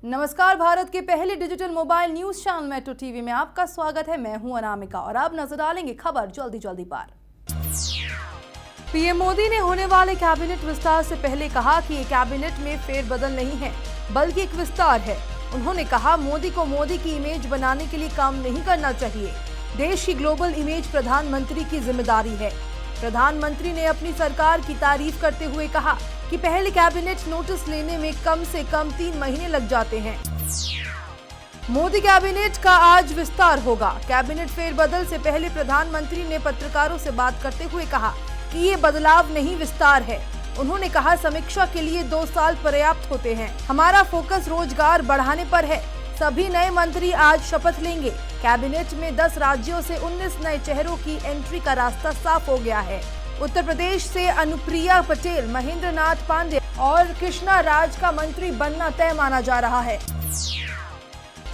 नमस्कार, भारत के पहले digital mobile news channel metro TV में आपका स्वागत है। मैं हूं अनामिका और अब नजर डालेंगे खबर जल्दी पर। पीएम मोदी ने होने वाले कैबिनेट विस्तार से पहले कहा कि ये कैबिनेट में फेरबदल नहीं है बल्कि एक विस्तार है। उन्होंने कहा, मोदी को मोदी की इमेज बनाने के लिए काम नहीं करना चाहिए। देश की ग्लोबल इमेज प्रधानमंत्री की जिम्मेदारी है। प्रधानमंत्री ने अपनी सरकार की तारीफ करते हुए कहा कि पहले कैबिनेट नोटिस लेने में कम से कम 3 महीने लग जाते हैं। मोदी कैबिनेट का आज विस्तार होगा। कैबिनेट फेरबदल से पहले प्रधानमंत्री ने पत्रकारों से बात करते हुए कहा कि ये बदलाव नहीं, विस्तार है। उन्होंने कहा, समीक्षा के लिए 2 साल पर्याप्त होते हैं। हमारा फोकस रोजगार बढ़ाने पर है। सभी नए मंत्री आज शपथ लेंगे। कैबिनेट में 10 राज्यों से 19 नए चेहरों की एंट्री का रास्ता साफ हो गया है। उत्तर प्रदेश से अनुप्रिया पटेल, महेंद्र नाथ पांडे और कृष्णा राज का मंत्री बनना तय माना जा रहा है।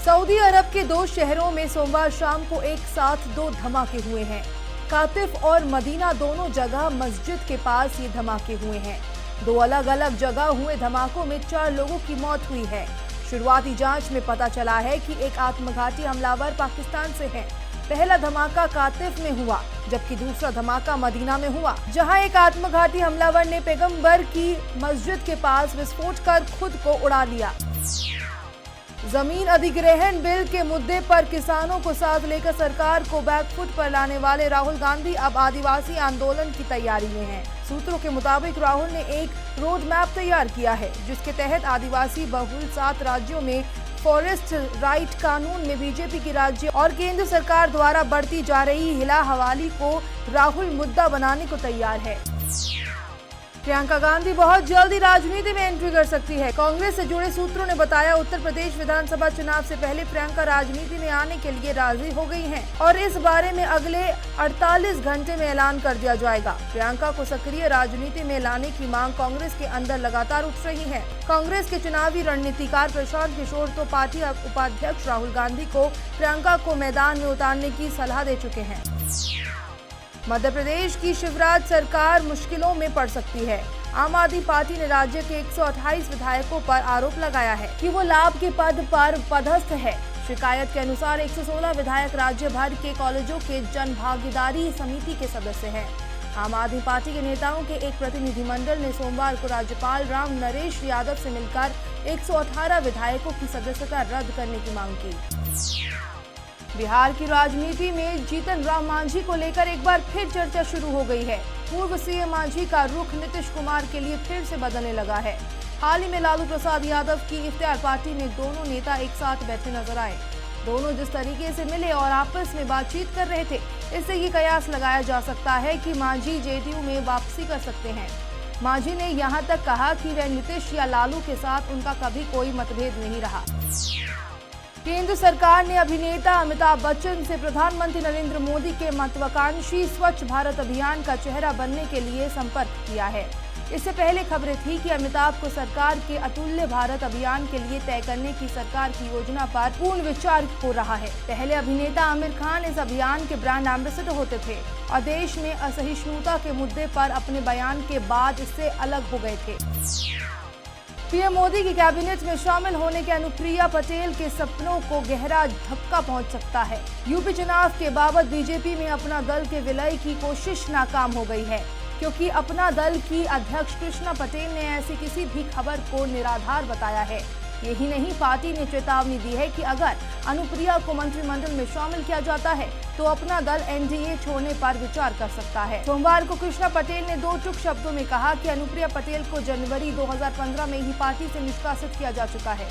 सऊदी अरब के 2 शहरों में सोमवार शाम को एक साथ 2 धमाके हुए हैं। कातिफ और मदीना दोनों जगह मस्जिद के पास ये धमाके हुए हैं। 2 अलग अलग जगह हुए धमाकों में 4 लोगों की मौत हुई है। शुरुआती जांच में पता चला है कि एक आत्मघाती हमलावर पाकिस्तान से है। पहला धमाका कातिफ में हुआ जबकि दूसरा धमाका मदीना में हुआ, जहां एक आत्मघाती हमलावर ने पैगंबर की मस्जिद के पास विस्फोट कर खुद को उड़ा लिया। जमीन अधिग्रहण बिल के मुद्दे पर किसानों को साथ लेकर सरकार को बैकफुट पर लाने वाले राहुल गांधी अब आदिवासी आंदोलन की तैयारी में हैं। सूत्रों के मुताबिक राहुल ने एक रोड मैप तैयार किया है जिसके तहत आदिवासी बहुल 7 राज्यों में फॉरेस्ट राइट कानून में बीजेपी की राज्य और केंद्र सरकार द्वारा बढ़ती जा रही हिला हवाली को राहुल मुद्दा बनाने को तैयार है। प्रियंका गांधी बहुत जल्दी राजनीति में एंट्री कर सकती है। कांग्रेस से जुड़े सूत्रों ने बताया, उत्तर प्रदेश विधानसभा चुनाव से पहले प्रियंका राजनीति में आने के लिए राजी हो गई हैं और इस बारे में अगले 48 घंटे में ऐलान कर दिया जाएगा। प्रियंका को सक्रिय राजनीति में लाने की मांग कांग्रेस के अंदर लगातार उठ रही है। कांग्रेस के चुनावी रणनीतिकार प्रशांत किशोर तो पार्टी उपाध्यक्ष राहुल गांधी को प्रियंका को मैदान में उतारने की सलाह दे चुके हैं। मध्य प्रदेश की शिवराज सरकार मुश्किलों में पड़ सकती है। आम आदमी पार्टी ने राज्य के 128 विधायकों पर आरोप लगाया है कि वो लाभ के पद पर पदस्थ है। शिकायत के अनुसार 116 विधायक राज्य भर के कॉलेजों के जन भागीदारी समिति के सदस्य हैं। आम आदमी पार्टी के नेताओं के एक प्रतिनिधिमंडल ने सोमवार को राज्यपाल राम नरेश यादव से मिलकर 118 विधायकों की सदस्यता रद्द करने की मांग की। बिहार की राजनीति में जीतन राम मांझी को लेकर एक बार फिर चर्चा शुरू हो गई है। पूर्व सीएम मांझी का रुख नीतीश कुमार के लिए फिर से बदलने लगा है। हाल ही में लालू प्रसाद यादव की इफ्तियार पार्टी में दोनों नेता एक साथ बैठे नजर आए। दोनों जिस तरीके से मिले और आपस में बातचीत कर रहे थे, इससे ये कयास लगाया जा सकता है कि मांझी जेडीयू में वापसी कर सकते हैं। मांझी ने यहाँ तक कहा कि वह नीतीश या लालू के साथ उनका कभी कोई मतभेद नहीं रहा। केंद्र सरकार ने अभिनेता अमिताभ बच्चन से प्रधानमंत्री नरेंद्र मोदी के महत्वाकांक्षी स्वच्छ भारत अभियान का चेहरा बनने के लिए संपर्क किया है। इससे पहले खबरें थी कि अमिताभ को सरकार के अतुल्य भारत अभियान के लिए तय करने की सरकार की योजना पर पूर्ण विचार हो रहा है। पहले अभिनेता आमिर खान इस अभियान के ब्रांड एम्बेसडर होते थे और देश में असहिष्णुता के मुद्दे पर अपने बयान के बाद इससे अलग हो गए थे। पीएम मोदी की कैबिनेट में शामिल होने के अनुप्रिया पटेल के सपनों को गहरा धक्का पहुंच सकता है। यूपी चुनाव के बाबत बीजेपी में अपना दल के विलय की कोशिश नाकाम हो गई है, क्योंकि अपना दल की अध्यक्ष कृष्णा पटेल ने ऐसी किसी भी खबर को निराधार बताया है। यही नहीं, पार्टी ने चेतावनी दी है कि अगर अनुप्रिया को मंत्रिमंडल में शामिल किया जाता है तो अपना दल एनडीए छोड़ने पर विचार कर सकता है। सोमवार को कृष्णा पटेल ने 2 टूक शब्दों में कहा कि अनुप्रिया पटेल को जनवरी 2015 में ही पार्टी से निष्कासित किया जा चुका है।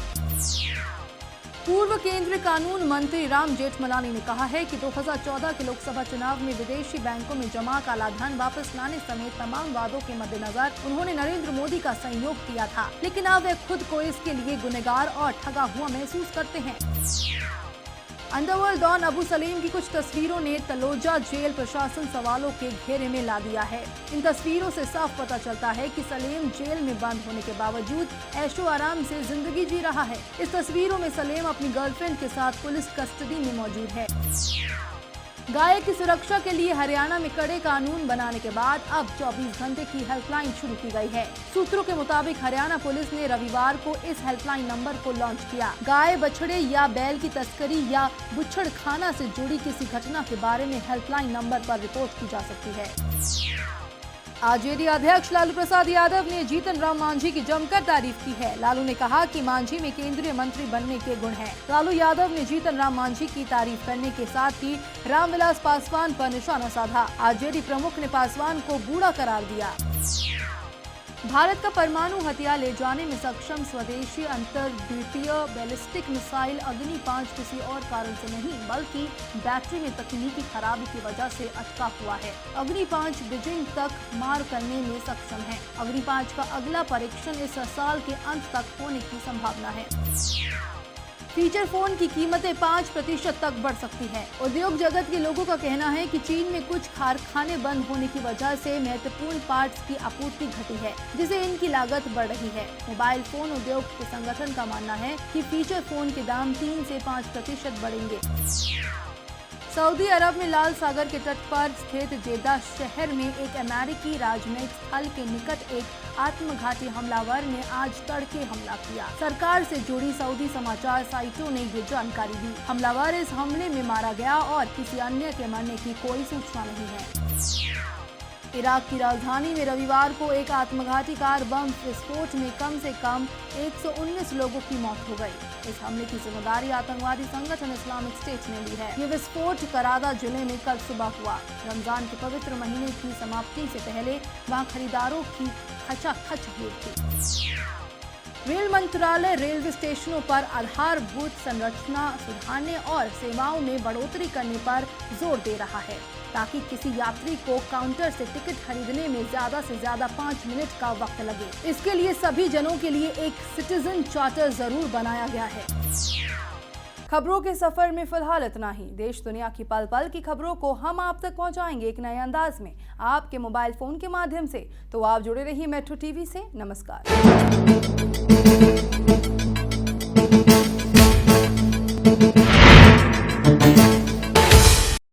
पूर्व केंद्रीय कानून मंत्री राम जेठमलानी ने कहा है कि 2014 के लोकसभा चुनाव में विदेशी बैंकों में जमा काला धन वापस लाने समेत तमाम वादों के मद्देनजर उन्होंने नरेंद्र मोदी का सहयोग किया था, लेकिन अब वे खुद को इसके लिए गुनहगार और ठगा हुआ महसूस करते हैं। अंडरवर्ल्ड डॉन अबू सलेम की कुछ तस्वीरों ने तलोजा जेल प्रशासन सवालों के घेरे में ला दिया है। इन तस्वीरों से साफ पता चलता है कि सलेम जेल में बंद होने के बावजूद ऐशो आराम से जिंदगी जी रहा है। इस तस्वीरों में सलेम अपनी गर्लफ्रेंड के साथ पुलिस कस्टडी में मौजूद है। गाय की सुरक्षा के लिए हरियाणा में कड़े कानून बनाने के बाद अब 24 घंटे की हेल्पलाइन शुरू की गई है। सूत्रों के मुताबिक हरियाणा पुलिस ने रविवार को इस हेल्पलाइन नंबर को लॉन्च किया। गाय, बछड़े या बैल की तस्करी या बुछड़खाना से जुड़ी किसी घटना के बारे में हेल्पलाइन नंबर पर रिपोर्ट की जा सकती है। आरजेडी अध्यक्ष लालू प्रसाद यादव ने जीतन राम मांझी की जमकर तारीफ की है। लालू ने कहा कि मांझी में केंद्रीय मंत्री बनने के गुण हैं। लालू यादव ने जीतन राम मांझी की तारीफ करने के साथ ही रामविलास पासवान पर निशाना साधा। आरजेडी प्रमुख ने पासवान को बूढ़ा करार दिया। भारत का परमाणु हथियार ले जाने में सक्षम स्वदेशी अंतर्द्वीपीय बैलिस्टिक मिसाइल अग्नि 5 किसी और कारण से नहीं बल्कि बैटरी में तकनीकी खराबी की वजह से अटका हुआ है। अग्नि 5 बीजिंग तक मार करने में सक्षम है। अग्नि 5 का अगला परीक्षण इस साल के अंत तक होने की संभावना है। फीचर फोन की कीमतें 5% तक बढ़ सकती है। उद्योग जगत के लोगों का कहना है कि चीन में कुछ कारखाने बंद होने की वजह से महत्वपूर्ण पार्ट्स की आपूर्ति घटी है, जिससे इनकी लागत बढ़ रही है। मोबाइल फोन उद्योग के संगठन का मानना है कि फीचर फोन के दाम 3 से 5% बढ़ेंगे। सऊदी अरब में लाल सागर के तट पर स्थित जेद्दा शहर में एक अमेरिकी राजनयिक स्थल के निकट एक आत्मघाती हमलावर ने आज तड़के हमला किया। सरकार से जुड़ी सऊदी समाचार साइटों ने ये जानकारी दी। हमलावर इस हमले में मारा गया और किसी अन्य के मरने की कोई सूचना नहीं है। इराक की राजधानी में रविवार को एक आत्मघाती कार बम विस्फोट में कम से कम 119 लोगों की मौत हो गई। इस हमले की जिम्मेदारी आतंकवादी संगठन इस्लामिक स्टेट ने ली है। ये विस्फोट करादा जिले में कल सुबह हुआ। रमजान के पवित्र महीने की समाप्ति से पहले वहां खरीदारों की खचाखच भीड़ थी। रेल मंत्रालय रेलवे स्टेशनों पर आधारभूत संरचना सुधारने और सेवाओं में बढ़ोतरी करने पर जोर दे रहा है, ताकि किसी यात्री को काउंटर से टिकट खरीदने में ज्यादा से ज्यादा 5 मिनट का वक्त लगे। इसके लिए सभी जनों के लिए एक सिटीजन चार्टर जरूर बनाया गया है। खबरों के सफर में फिलहाल इतना ही। देश दुनिया की पल पल की खबरों को हम आप तक पहुंचाएंगे एक नए अंदाज में आपके मोबाइल फोन के माध्यम से। तो आप जुड़े रहिए मेट्रो टीवी से। नमस्कार।